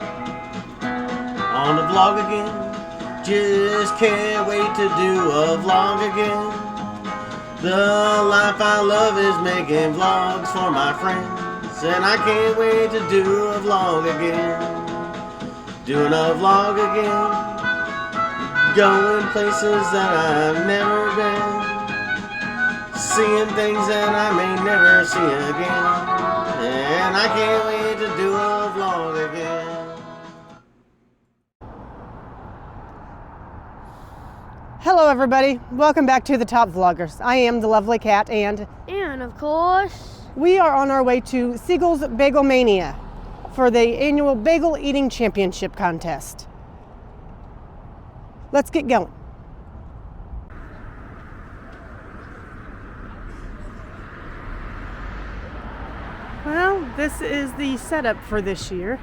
On the vlog again, just can't wait to do a vlog again. The life I love is making vlogs for my friends, and I can't wait to do a vlog again. Doing a vlog again, going places that I've never been, seeing things that I may never see again, and I can't wait to do a vlog again. Hello everybody, welcome back to the Top Vloggers. I am the lovely Kat, and of course, we are on our way to Siegel's Bagelmania for the annual Bagel Eating Championship contest. Let's get going. Well, this is the setup for this year.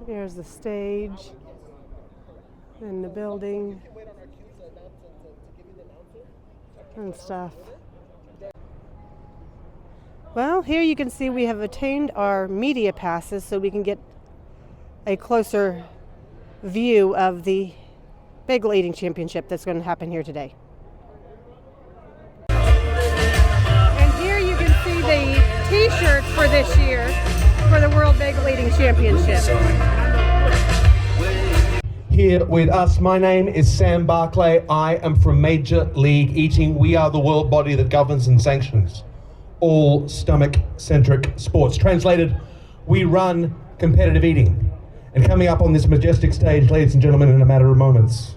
Here's the stage and the building and stuff. Well, here you can see we have obtained our media passes so we can get a closer view of the Bagel Eating Championship that's going to happen here today. And here you can see the t-shirts for this year for the World Bagel Eating Championship. Here with us, my name is Sam Barclay. I am from Major League Eating. We are the world body that governs and sanctions all stomach-centric sports. Translated, we run competitive eating. And coming up on this majestic stage, ladies and gentlemen, in a matter of moments,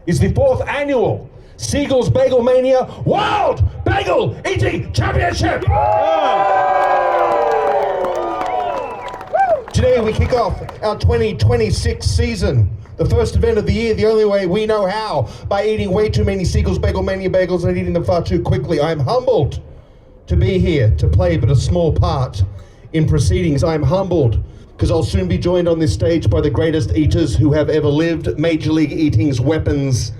is the 4th annual Siegel's Bagelmania World Bagel Eating Championship! Today we kick off our 2026 season. The first event of the year, the only way we know how, by eating way too many Siegel's Bagelmania bagels and eating them far too quickly. I am humbled to be here to play but a small part in proceedings. I am humbled because I'll soon be joined on this stage by the greatest eaters who have ever lived, Major League Eating's weapons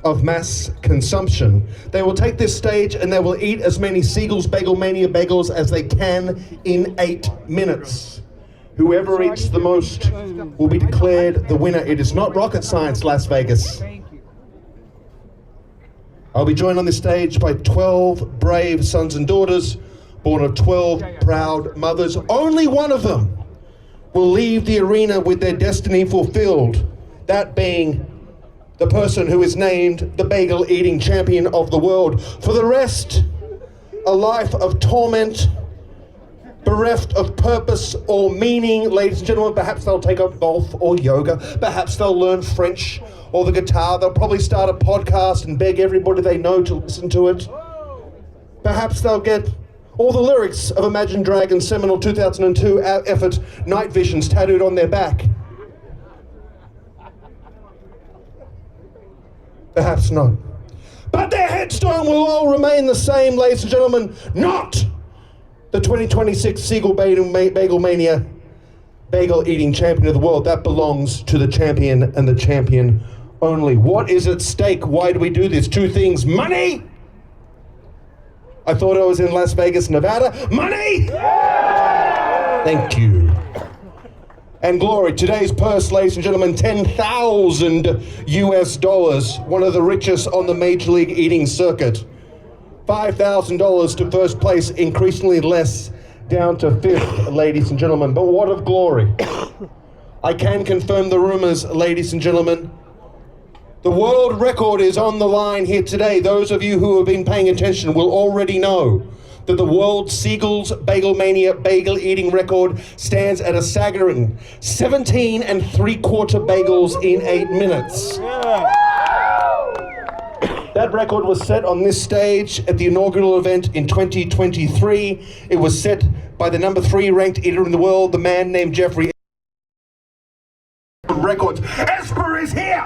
of mass consumption. They will take this stage and they will eat as many Siegel's Bagelmania bagels as they can in 8 minutes. Whoever eats the most will be declared the winner. It is not rocket science, Las Vegas. I'll be joined on this stage by 12 brave sons and daughters, born of 12 proud mothers. Only one of them will leave the arena with their destiny fulfilled, that being the person who is named the Bagel Eating Champion of the world. For the rest, a life of torment, bereft of purpose or meaning. Ladies and gentlemen, perhaps they'll take up golf or yoga, perhaps they'll learn French or the guitar, they'll probably start a podcast and beg everybody they know to listen to it. Perhaps they'll get all the lyrics of Imagine Dragons' seminal 2002 effort, Night Visions, tattooed on their back. Perhaps not. But their headstone will all remain the same, ladies and gentlemen, not the 2026 Siegel Bagelmania Bagel Eating Champion of the world. That belongs to the champion and the champion only. What is at stake? Why do we do this? 2 things. Money! I thought I was in Las Vegas, Nevada. Money! Thank you. And glory. Today's purse, ladies and gentlemen, $10,000 US, one of the richest on the Major League Eating circuit. $5,000 to first place, increasingly less, down to 5th, ladies and gentlemen. But what of glory? I can confirm the rumors, ladies and gentlemen. The world record is on the line here today. Those of you who have been paying attention will already know that the world Siegel's Bagelmania bagel eating record stands at a staggering 17 3/4 bagels in 8 minutes. That record was set on this stage at the inaugural event in 2023. It was set by the number 3 ranked eater in the world, the man named Jeffrey. Records. Esper is here!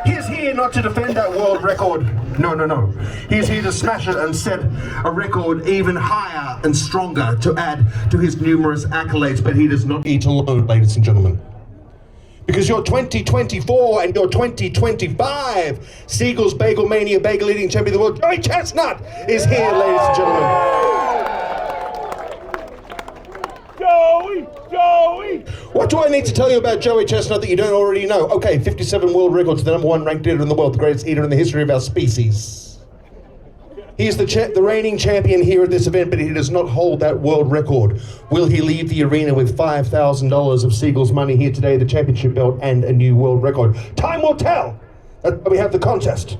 He's here here not to defend that world record. No. He's here to smash it and set a record even higher and stronger to add to his numerous accolades. But he does not eat alone, ladies and gentlemen. Because your 2024 and your 2025 Siegel's Bagelmania Bagel Eating Champion of the World, Joey Chestnut, is here, ladies and gentlemen. Joey! What do I need to tell you about Joey Chestnut that you don't already know? Okay, 57 world records, the #1 ranked eater in the world, the greatest eater in the history of our species. He's the reigning champion here at this event, but he does not hold that world record. Will he leave the arena with $5,000 of Siegel's money here today, the championship belt, and a new world record? Time will tell. That's why we have the contest.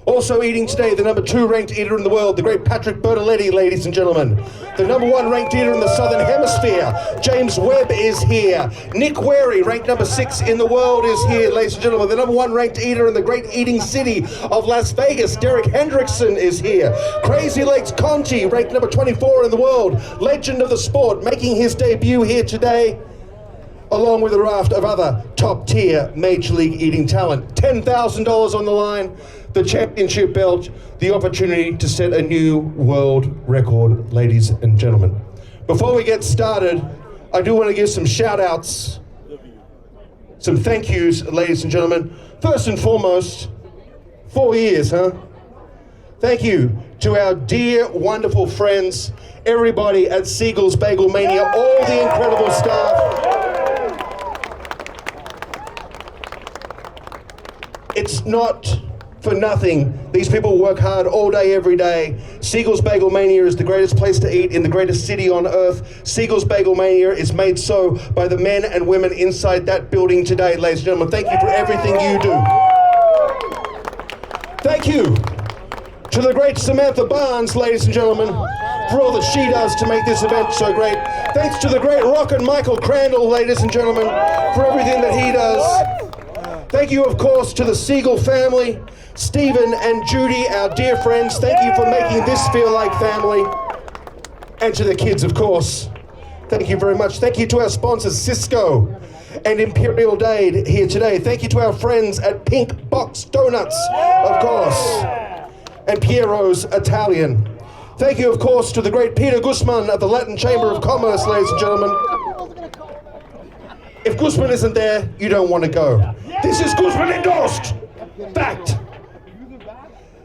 Also eating today, the #2 ranked eater in the world, the great Patrick Bertoletti, ladies and gentlemen. The #1 ranked eater in the Southern Hemisphere, James Webb, is here. Nick Wary, ranked #6 in the world, is here, ladies and gentlemen. The #1 ranked eater in the great eating city of Las Vegas, Derek Hendrickson, is here. Crazy Legs Conti, ranked #24 in the world, legend of the sport, making his debut here today, along with a raft of other top-tier Major League eating talent. $10,000 on the line, the championship belt, the opportunity to set a new world record, ladies and gentlemen. Before we get started, I do want to give some shout-outs, some thank yous, ladies and gentlemen. First and foremost, 4 years, huh? Thank you to our dear, wonderful friends, everybody at Siegel's Bagelmania, all the incredible staff. It's not for nothing. These people work hard all day, every day. Siegel's Bagelmania is the greatest place to eat in the greatest city on earth. Siegel's Bagelmania is made so by the men and women inside that building today, ladies and gentlemen. Thank you for everything you do. Thank you to the great Samantha Barnes, ladies and gentlemen, for all that she does to make this event so great. Thanks to the great Rockin' Michael Crandall, ladies and gentlemen, for everything that he does. Thank you, of course, to the Siegel family, Stephen and Judy, our dear friends. Thank you for making this feel like family. And to the kids, of course. Thank you very much. Thank you to our sponsors, Cisco and Imperial Dade, here today. Thank you to our friends at Pink Box Donuts, of course, and Piero's Italian. Thank you, of course, to the great Peter Guzman at the Latin Chamber of Commerce, ladies and gentlemen. If Guzman isn't there, you don't want to go. This is Guzman endorsed. Fact.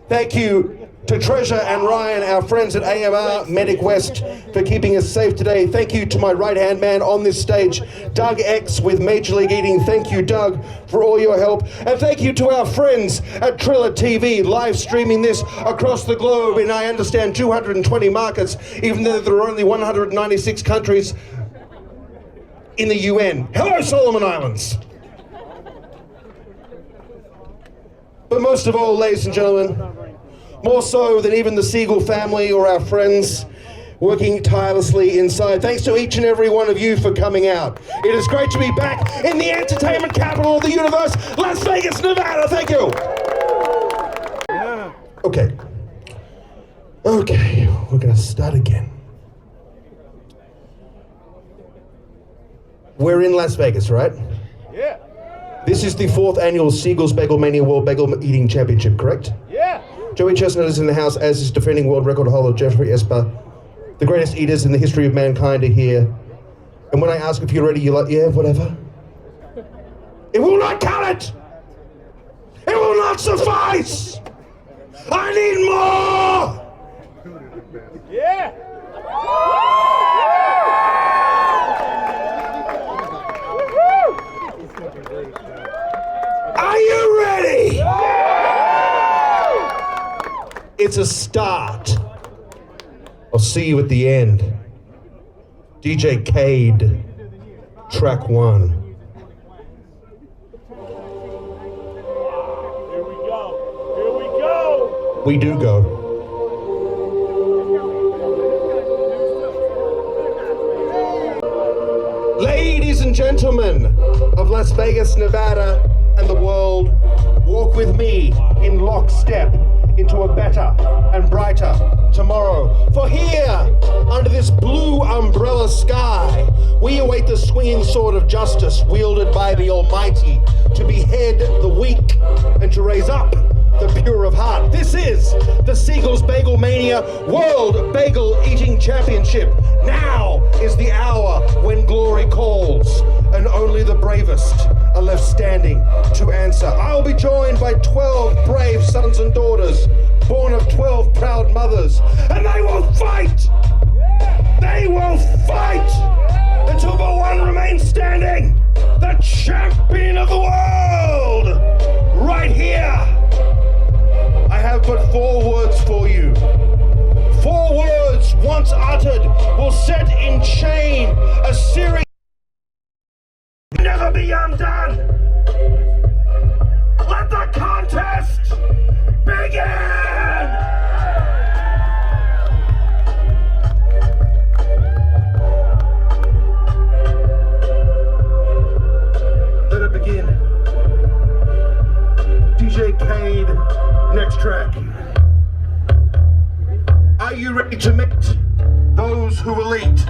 Thank you to Treasure and Ryan, our friends at AMR Medic West, for keeping us safe today. Thank you to my right-hand man on this stage, Doug X with Major League Eating. Thank you, Doug, for all your help. And thank you to our friends at Triller TV, live streaming this across the globe in, I understand, 220 markets, even though there are only 196 countries in the UN. Hello, Solomon Islands. But most of all, ladies and gentlemen, more so than even the Siegel family or our friends working tirelessly inside, thanks to each and every one of you for coming out. It is great to be back in the entertainment capital of the universe, Las Vegas, Nevada. Thank you. Okay, we're gonna start again. We're in Las Vegas, right? Yeah. This is the 4th annual Siegel's Bagelmania World Bagel Eating Championship, correct? Yeah. Joey Chestnut is in the house, as is defending world record holder Jeffrey Esper. The greatest eaters in the history of mankind are here. And when I ask if you're ready, you're like, yeah, whatever. It will not cut it! It will not suffice! I need more! Yeah. Are you ready? It's a start. I'll see you at the end. DJ Cade, track 1. Here we go. Here we go. We do go. Ladies and gentlemen of Las Vegas, Nevada, and the world, walk with me in lockstep into a better and brighter tomorrow. For here under this blue umbrella sky, we await the swinging sword of justice wielded by the Almighty to behead the weak and to raise up the pure of heart. This is the Siegel's Bagelmania World Bagel Eating Championship. Now is the hour when glory calls, and only the bravest are left standing to answer. I'll be joined by 12 brave sons and daughters, born of 12 proud mothers, and they will fight! They will fight until but one remains standing, the champion of the world, right here. I have but 4 words for you. 4 words, once uttered, will set in chain a series never be undone. Let the contest begin! Let it begin. DJ Cade, next track. Are you ready to meet those who will eat?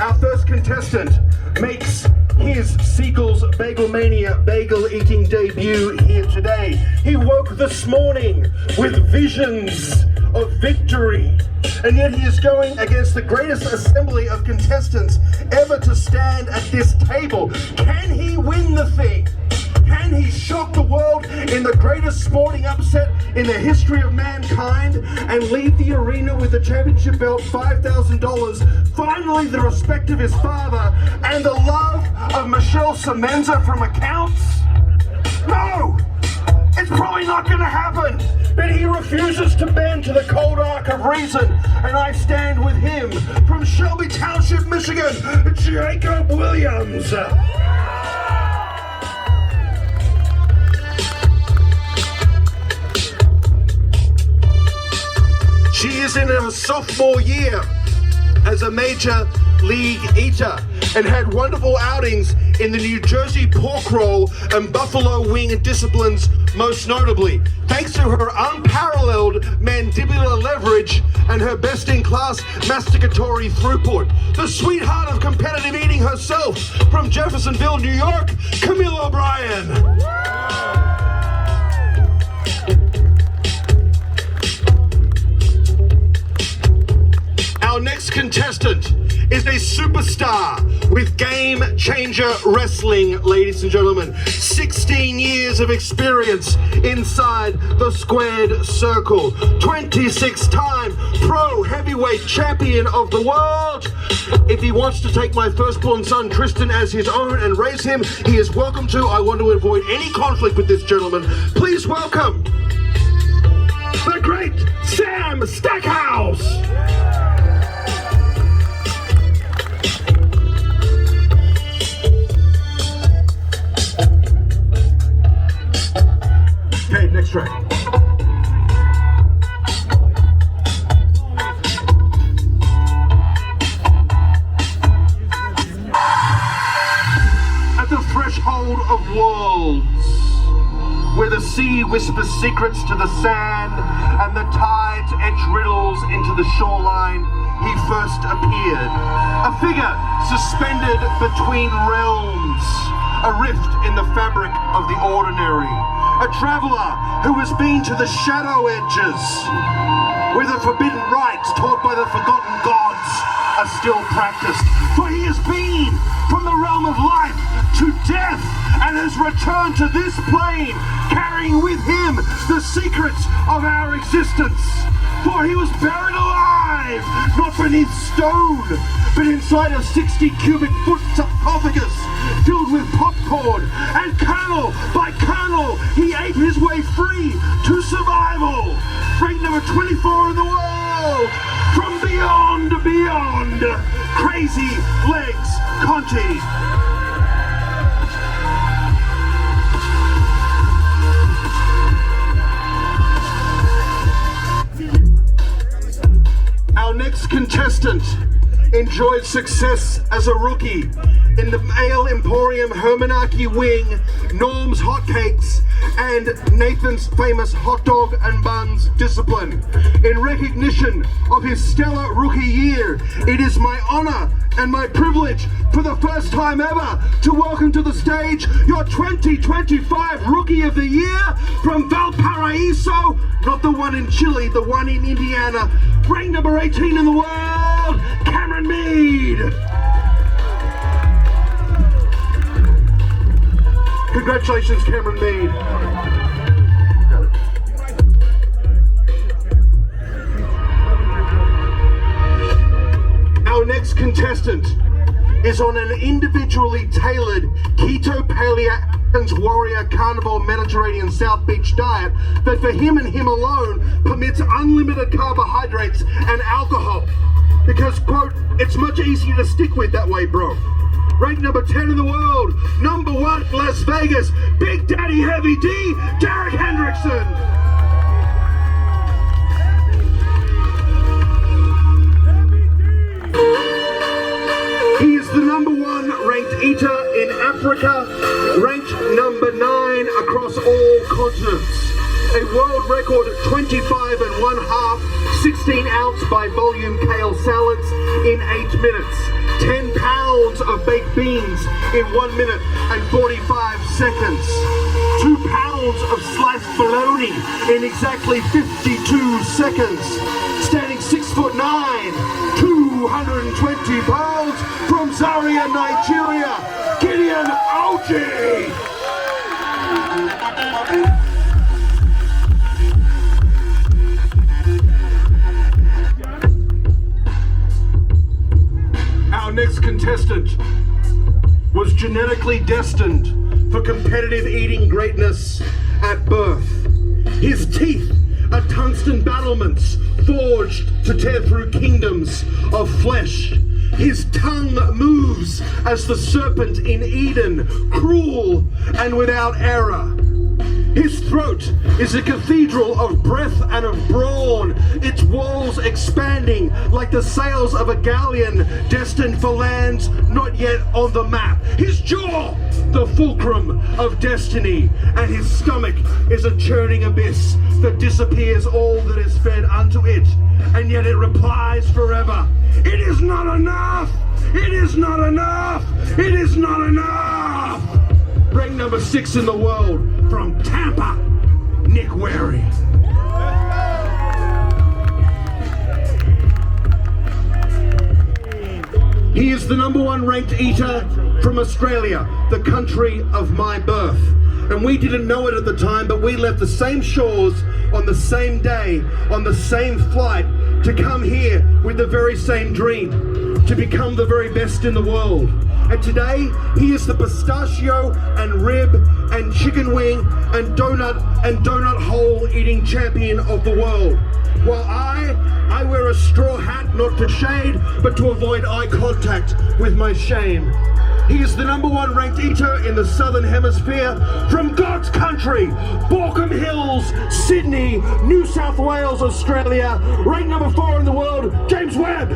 Our first contestant makes his Siegel's Bagelmania bagel eating debut here today. He woke this morning with visions of victory, and yet he is going against the greatest assembly of contestants ever to stand at this table. Can he win the thing? Can he shock the world in the greatest sporting upset in the history of mankind and leave the arena with the championship belt, $5,000, finally the respect of his father, and the love of Michelle Semenza from accounts? No! It's probably not going to happen, but he refuses to bend to the cold arc of reason, and I stand with him from Shelby Township, Michigan, Jacob Williams. She is in her sophomore year as a major league eater and had wonderful outings in the New Jersey pork roll and buffalo wing disciplines, most notably. Thanks to her unparalleled mandibular leverage and her best-in-class masticatory throughput. The sweetheart of competitive eating herself, from Jeffersonville, New York, Camille O'Brien. Our next contestant is a superstar with Game Changer Wrestling, ladies and gentlemen. 16 years of experience inside the squared circle. 26-time pro heavyweight champion of the world. If he wants to take my firstborn son Tristan as his own and raise him, he is welcome to. I want to avoid any conflict with this gentleman. Please welcome the great Sam Stackhouse. Okay, next track. At the threshold of worlds, where the sea whispers secrets to the sand and the tides etch riddles into the shoreline, he first appeared. A figure suspended between realms, a rift in the fabric of the ordinary. A traveler who has been to the shadow edges, where the forbidden rites taught by the forgotten gods are still practiced. For he has been from the realm of life to death and has returned to this plane, carrying with him the secrets of our existence. For he was buried alive, not beneath stone, but inside a 60 cubic foot sarcophagus filled with popcorn, and kernel by kernel he ate his way free to survival. Ranked number 24 in the world, from beyond, Crazy Legs Conti. Our next contestant enjoyed success as a rookie in the Ale Emporium Hermanaki Wing, Norm's Hotcakes, and Nathan's famous hot dog and buns discipline. In recognition of his stellar rookie year, it is my honor and my privilege for the first time ever to welcome to the stage your 2025 Rookie of the Year from Valparaiso, not the one in Chile, the one in Indiana, ranked number 18 in the world, Cameron Mead. Congratulations, Cameron Mead. Our next contestant is on an individually tailored Keto Paleo Atkins Warrior Carnivore Mediterranean South Beach diet that for him and him alone permits unlimited carbohydrates and alcohol. Because, quote, it's much easier to stick with that way, bro. Ranked number 10 in the world, number 1 Las Vegas, Big Daddy Heavy D, Derek Hendrickson. He is the number 1 ranked eater in Africa, ranked number 9 across all continents. A world record 25 1/2 16-ounce by volume kale salads in 8 minutes. 10 pounds of baked beans in 1 minute and 45 seconds. 2 pounds of sliced bologna in exactly 52 seconds. Standing 6'9", 220 pounds from Zaria, Nigeria, Gideon Oji. Our next contestant was genetically destined for competitive eating greatness at birth. His teeth are tungsten battlements forged to tear through kingdoms of flesh. His tongue moves as the serpent in Eden, cruel and without error. His throat is a cathedral of breath and of brawn, its walls expanding like the sails of a galleon destined for lands not yet on the map. His jaw, the fulcrum of destiny, and his stomach is a churning abyss that disappears all that is fed unto it, and yet it replies forever. It is not enough! It is not enough! It is not enough! Ranked number 6 in the world from Tampa, Nick Wary. He is the number 1 ranked eater from Australia, the country of my birth. And we didn't know it at the time, but we left the same shores on the same day, on the same flight, to come here with the very same dream, to become the very best in the world. And today, he is the pistachio and rib and chicken wing and donut hole eating champion of the world. While I wear a straw hat not to shade, but to avoid eye contact with my shame. He is the number 1 ranked eater in the Southern Hemisphere from God's country, Borkham Hills, Sydney, New South Wales, Australia, ranked number 4 in the world, James Webb.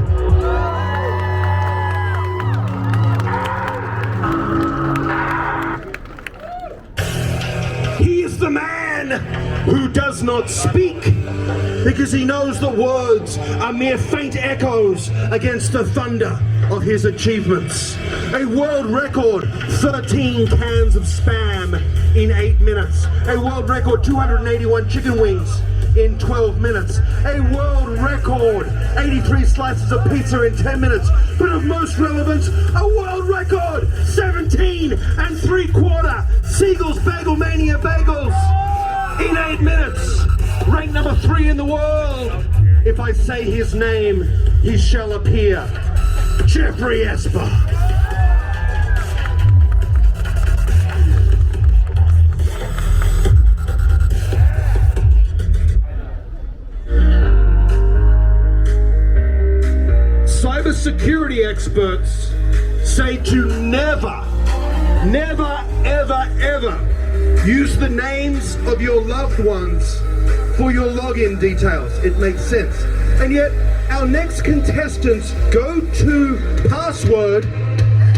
He is the man who does not speak because he knows the words are mere faint echoes against the thunder of his achievements. A world record 13 cans of Spam in 8 minutes. A world record 281 chicken wings in 12 minutes. A world record 83 slices of pizza in 10 minutes. But of most relevance, a world record 17 3/4 Siegel's Bagelmania bagels in 8 minutes. Ranked number 3 in the world. If I say his name, he shall appear. Jeffrey Esper. Cybersecurity experts say to never, ever use the names of your loved ones for your login details. It makes sense. And yet, our next contestant's go-to password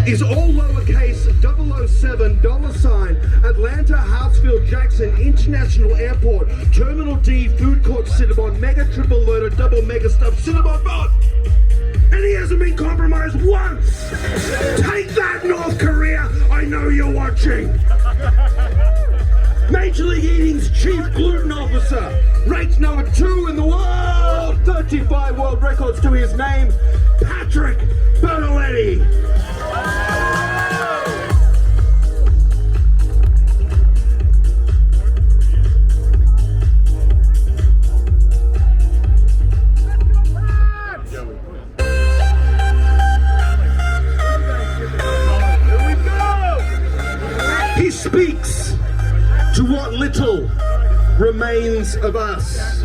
is all lowercase, double $207 Atlanta Hartsfield Jackson International Airport Terminal D Food Court Cinnabon Mega Triple Loader Double Mega Stuffed Cinnabon Bot. And he hasn't been compromised once. Take that, North Korea. I know you're watching. Major League Eating's Chief Gluten Officer, ranked number 2 in the world, 35 world records to his name, Patrick Bertoletti. He speaks to what little remains of us,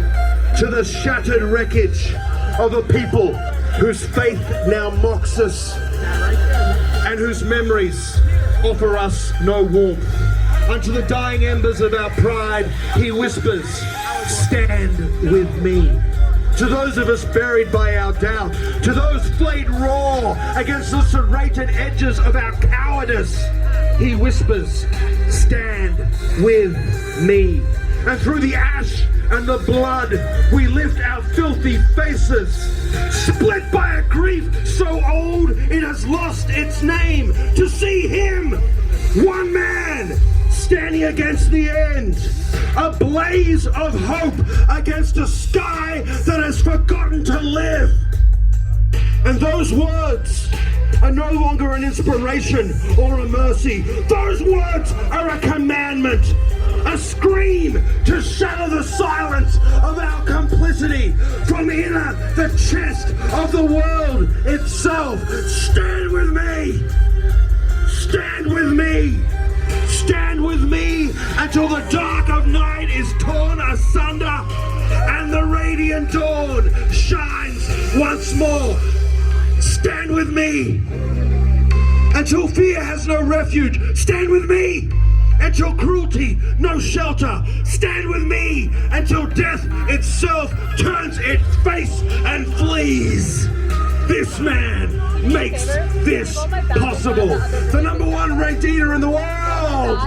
to the shattered wreckage of a people whose faith now mocks us and whose memories offer us no warmth. Unto the dying embers of our pride, he whispers, stand with me. To those of us buried by our doubt, to those flayed raw against the serrated edges of our cowardice, he whispers, stand with me. And through the ash and the blood, we lift our filthy faces, split by a grief so old it has lost its name, to see him, one man, standing against the end, a blaze of hope against a sky that has forgotten to live. And those words are no longer an inspiration or a mercy. Those words are a commandment, a scream to shatter the silence of our complicity from inner the chest of the world itself. Stand with me. Stand with me. Stand with me until the dark of night is torn asunder and the radiant dawn shines once more. Stand with me until fear has no refuge. Stand with me until cruelty no shelter. Stand with me until death itself turns its face and flees. This man makes this possible. The #1 ranked eater in the world.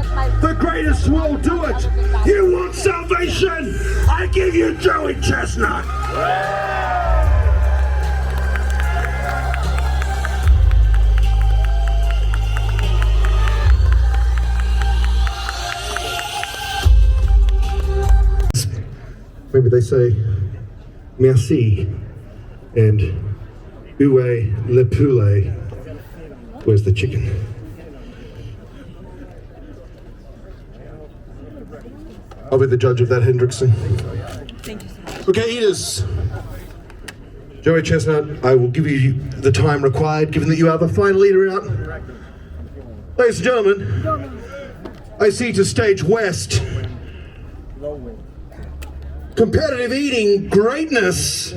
The greatest will do it. You want salvation? I give you Joey Chestnut. Maybe they say merci and où est le poulet? Where's the chicken? I'll be the judge of that, Hendrickson. Thank you so much. Okay, eaters. Joey Chestnut, I will give you the time required, given that you are the final eater out. Ladies and gentlemen, I see to stage west competitive eating greatness.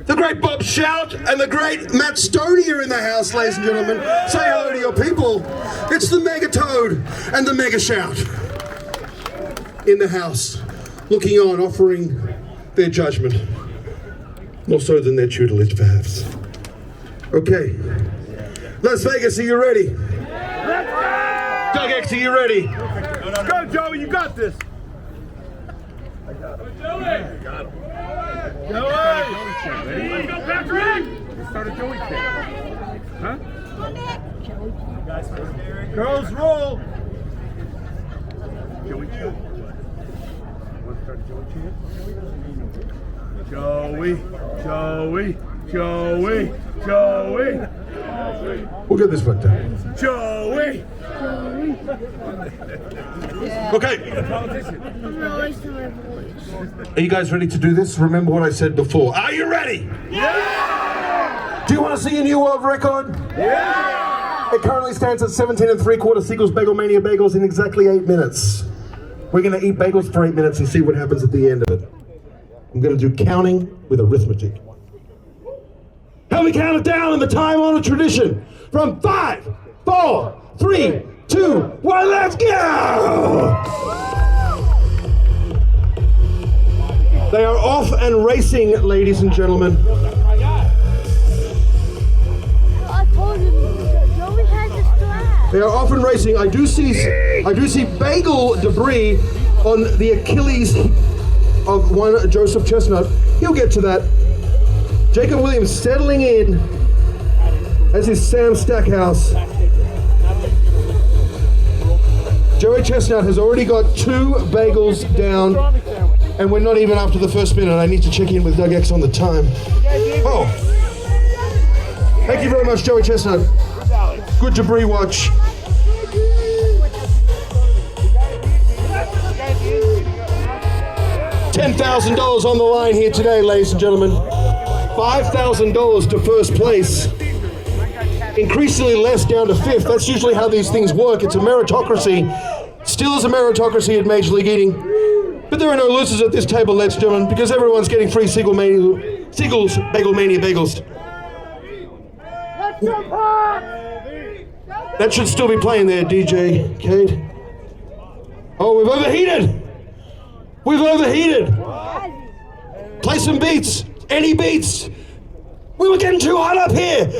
The great Bob Shout and the great Matt Stoney are in the house, ladies and gentlemen. Say hello to your people. It's the Mega Toad and the Mega Shout in the house, looking on, offering their judgment. More so than their tutelage, perhaps. Okay. Las Vegas, are you ready? Doug X, are you ready? Let's go, Joey. You got this. Joey! Got him. Joey! Let's go, Patrick! Let's start a Joey chant. Huh? Girls roll! Joey chant. Want to start a Joey chant? Joey! Joey! Joey! Joey! We'll get this one done. Joey! Okay. Are you guys ready to do this? Remember what I said before. Are you ready? Yeah! Do you want to see a new world record? Yeah! It currently stands at 17 3/4 Siegel's Bagelmania bagels in exactly 8 minutes. We're going to eat bagels for 8 minutes and see what happens at the end of it. I'm going to do counting with arithmetic. Help me count it down in the time-honored tradition. From 5, 4, 3, 2, 1, let's go! They are off and racing, ladies and gentlemen. I told you, Joey had the strap. They are off and racing. I do see bagel debris on the Achilles of one Joseph Chestnut. He'll get to that. Jacob Williams settling in, as is Sam Stackhouse. Joey Chestnut has already got 2 bagels down, and we're not even up to the first minute. I need to check in with Doug X on the time. Oh, thank you very much, Joey Chestnut. Good debris watch. $10,000 on the line here today, ladies and gentlemen. $5,000 to first place. Increasingly less down to 5th. That's usually how these things work. It's a meritocracy. Still is a meritocracy at Major League Eating. But there are no losers at this table, ladies and gentlemen, because everyone's getting free Siegel's Bagelmania bagels. That should still be playing there, DJ Cade. Oh, we've overheated. We've overheated. Play some beats. Any beats. We were getting too hot up here.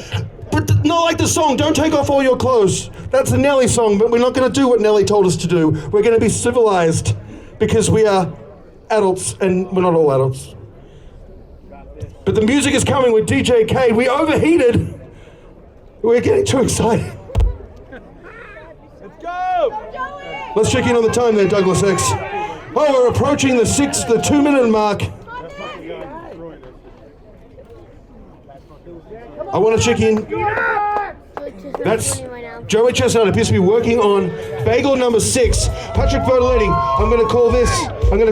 But not like the song, don't take off all your clothes. That's a Nelly song, but we're not going to do what Nelly told us to do. We're going to be civilized because we are adults, and we're not all adults. But the music is coming with DJ Cade. We overheated. We're getting too excited. Let's go! Let's check in on the time there, Douglas X. Oh, we're approaching the 2-minute mark. I want to check in. That's Joey Chestnut appears to be working on bagel number 6. Patrick Bertoletti, I'm going to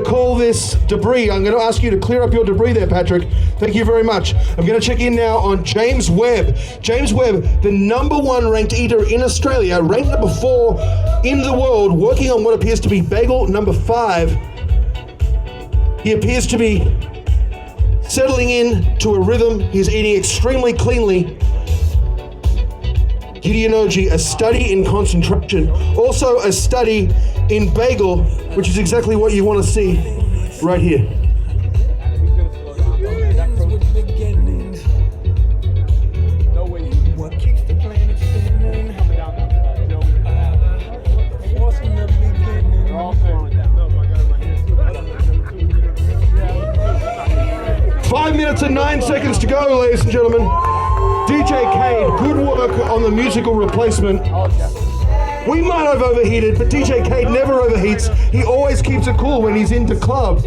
call this debris. I'm going to ask you to clear up your debris there, Patrick. Thank you very much. I'm going to check in now on James Webb. James Webb, the number 1 ranked eater in Australia, ranked number 4 in the world, working on what appears to be bagel number 5. He appears to be settling in to a rhythm. He's eating extremely cleanly. Gideonogy, a study in concentration. Also a study in bagel, which is exactly what you want to see right here. What keeps the planet spinning? Coming down. 5 minutes and 9 seconds to go, ladies and gentlemen. DJ Cade, good work on the musical replacement. We might have overheated, but DJ Cade never overheats. He always keeps it cool when he's into club.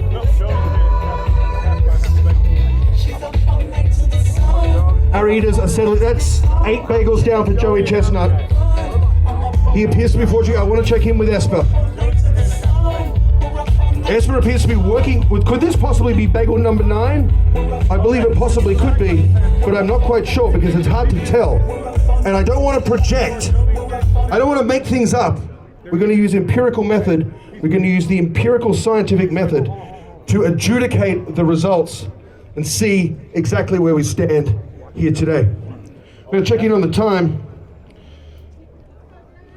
Our eaters are settling. That's 8 bagels down for Joey Chestnut. He appears to be fortunate. I want to check in with Esper. Esper appears to be working with, could this possibly be bagel number 9? I believe it possibly could be, but I'm not quite sure because it's hard to tell. And I don't want to project. I don't want to make things up. We're going to use empirical method. We're going to use the empirical scientific method to adjudicate the results and see exactly where we stand here today. We're going to check in on the time.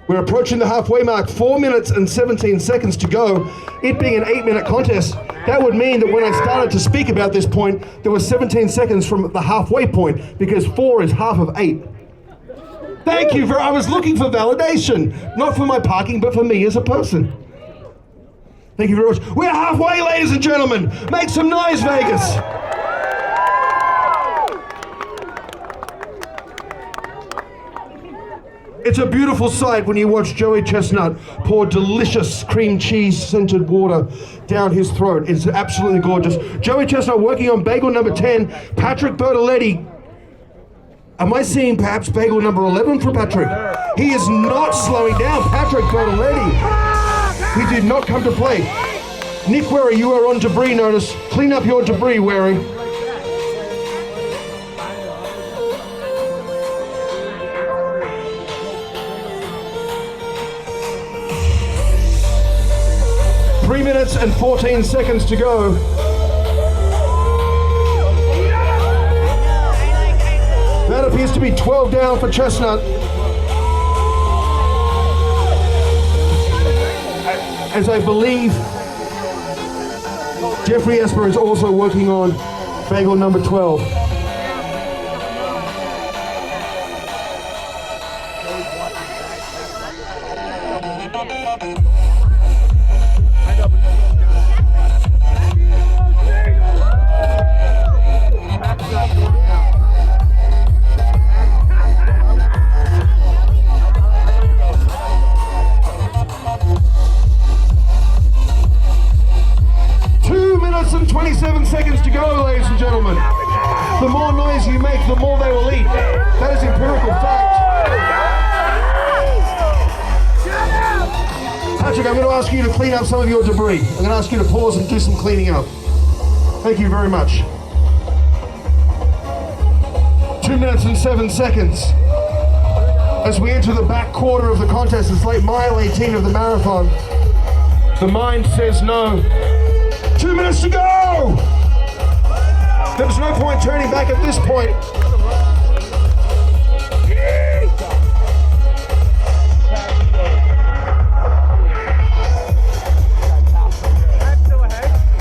We're approaching the halfway mark, 4 minutes and 17 seconds to go. It being an 8-minute contest, that would mean that when I started to speak about this point, there was 17 seconds from the halfway point, because 4 is half of 8. Thank you I was looking for validation, not for my parking, but for me as a person. Thank you very much. We're halfway, ladies and gentlemen. Make some noise, Vegas. It's a beautiful sight when you watch Joey Chestnut pour delicious cream cheese scented water down his throat. It's absolutely gorgeous. Joey Chestnut working on bagel number 10. Patrick Bertoletti. Am I seeing perhaps bagel number 11 for Patrick? He is not slowing down. Patrick Bertoletti. He did not come to play. Nick Wary, you are on debris notice. Clean up your debris, Wary. Three minutes and 14 seconds to go. That appears to be 12 down for Chestnut. As I believe Jeffrey Esper is also working on bagel number 12. noise you make, the more they will eat. That is empirical fact. Patrick, I'm going to ask you to clean up some of your debris. I'm going to ask you to pause and do some cleaning up. Thank you very much. 2 minutes and 7 seconds. As we enter the back quarter of the contest, it's late mile 18 of the marathon. The mind says no. 2 minutes to go! There's no point turning back at this point.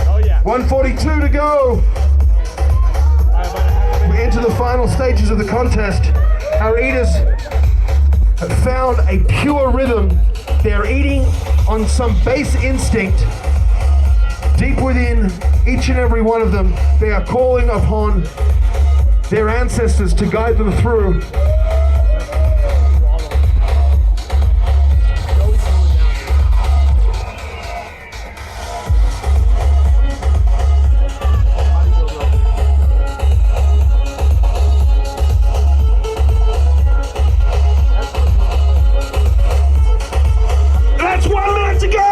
Oh yeah. 1:42 to go. We enter the final stages of the contest. Our eaters have found a pure rhythm. They're eating on some base instinct. Deep within each and every one of them, they are calling upon their ancestors to guide them through. That's 1 minute to go!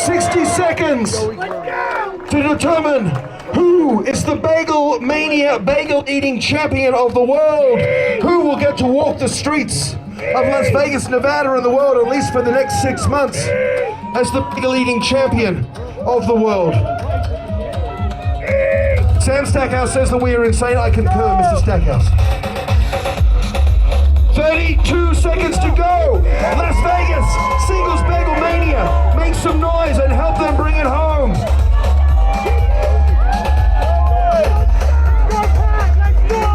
60 seconds to determine who is the Bagelmania bagel eating champion of the world. Who will get to walk the streets of Las Vegas, Nevada, in the world, at least for the next 6 months, as the bagel eating champion of the world. Sam Stackhouse says that we are insane. I concur, Mr. Stackhouse. 32 seconds to go. Las Vegas, Siegel's Bagelmania. Make some noise and help them bring it home. Let's go!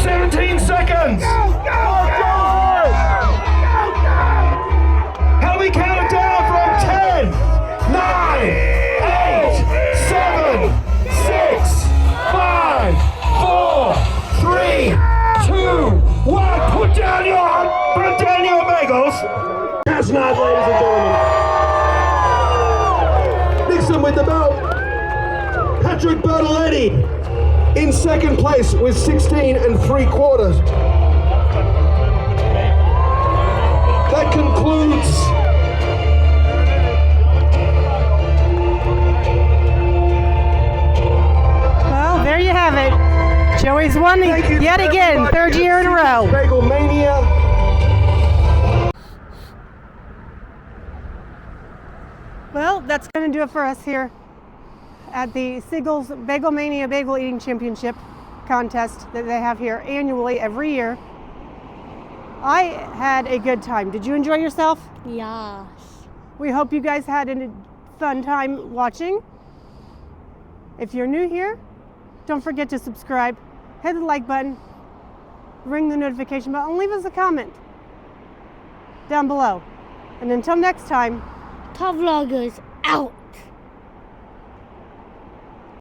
17 seconds. Help me count it down from 10, 9, 8, 7, 6, 5, 4, 3, 2, 1. Put down your bagels. That's not, ladies and gentlemen. Nixon with the belt. Patrick Bertoletti in second place with 16 3/4. That concludes Well, there you have it. Joey's won yet again, third year in a row. Bagelmania. Well, that's going to do it for us here at the Siegel's Bagelmania Bagel Eating Championship contest that they have here annually every year. I had a good time. Did you enjoy yourself? Yes. We hope you guys had a fun time watching. If you're new here, don't forget to subscribe, hit the like button, ring the notification bell, and leave us a comment down below. And until next time, Top vloggers out.